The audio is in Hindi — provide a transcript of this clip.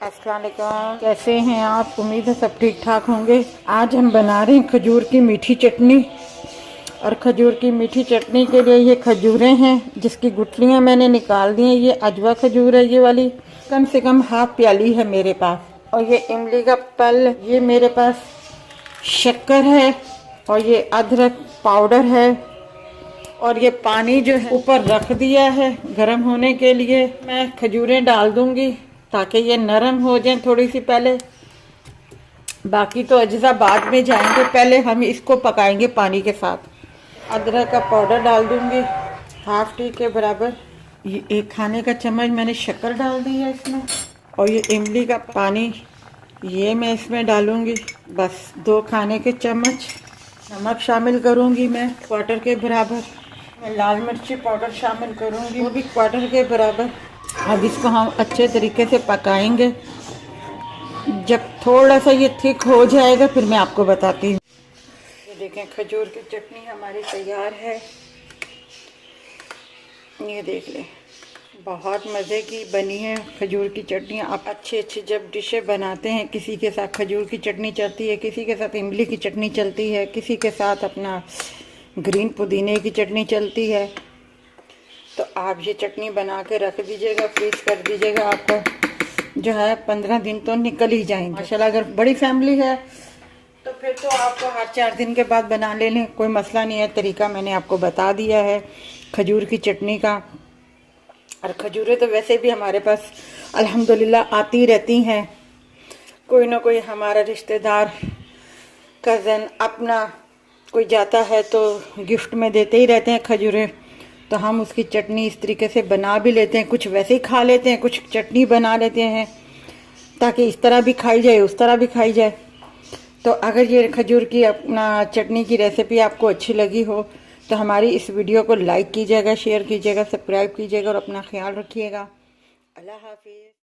अस्सलाम वालेकुम, कैसे हैं आप? उम्मीद है सब ठीक ठाक होंगे। आज हम बना रहे हैं खजूर की मीठी चटनी। और खजूर की मीठी चटनी के लिए ये खजूरें हैं जिसकी गुठलियाँ मैंने निकाल दी हैं। ये अजवा खजूर है, ये वाली कम से कम हाफ प्याली है मेरे पास। और ये इमली का पल, ये मेरे पास शक्कर है, और ये अदरक पाउडर है। और ये पानी जो है ऊपर रख दिया है गर्म होने के लिए। मैं खजूरें डाल दूंगी ताकि ये नरम हो जाए थोड़ी सी पहले। बाकी तो अज्जा बाद में जाएंगे, पहले हम इसको पकाएंगे पानी के साथ। अदरक का पाउडर डाल दूंगी हाफ टी के बराबर। ये 1 खाने का चम्मच मैंने शक्कर डाल दी है इसमें। और ये इमली का पानी ये मैं इसमें डालूंगी, बस 2 खाने के चम्मच। नमक शामिल करूंगी मैं क्वार्टर के बराबर। मैं लाल मिर्ची पाउडर शामिल करूंगी, वो भी क्वार्टर के बराबर। अब इसको हम अच्छे तरीके से पकाएंगे। जब थोड़ा सा ये थिक हो जाएगा फिर मैं आपको बताती हूँ। ये देखें खजूर की चटनी हमारी तैयार है। ये देख लें, बहुत मज़े की बनी है खजूर की चटनी। आप अच्छी जब डिशें बनाते हैं, किसी के साथ खजूर की चटनी चलती है, किसी के साथ इमली की चटनी चलती है, किसी के साथ अपना ग्रीन पुदीने की चटनी चलती है, तो आप ये चटनी बना के रख दीजिएगा, फ्रीज कर दीजिएगा। आपको जो है 15 दिन तो निकल ही जाएंगे माशाल्लाह। अगर बड़ी फैमिली है तो फिर तो आपको हर 4 दिन के बाद बना लेने, कोई मसला नहीं है। तरीका मैंने आपको बता दिया है खजूर की चटनी का। और खजूरें तो वैसे भी हमारे पास अल्हम्दुलिल्लाह आती रहती हैं। कोई ना कोई हमारा रिश्तेदार, कज़न, अपना कोई जाता है तो गिफ्ट में देते ही रहते हैं खजूरें। तो हम उसकी चटनी इस तरीके से बना भी लेते हैं, कुछ वैसे ही खा लेते हैं, कुछ चटनी बना लेते हैं ताकि इस तरह भी खाई जाए, उस तरह भी खाई जाए। तो अगर ये खजूर की अपना चटनी की रेसिपी आपको अच्छी लगी हो तो हमारी इस वीडियो को लाइक कीजिएगा, शेयर कीजिएगा, सब्सक्राइब कीजिएगा और अपना ख्याल रखिएगा। अल्लाह हाफिज़।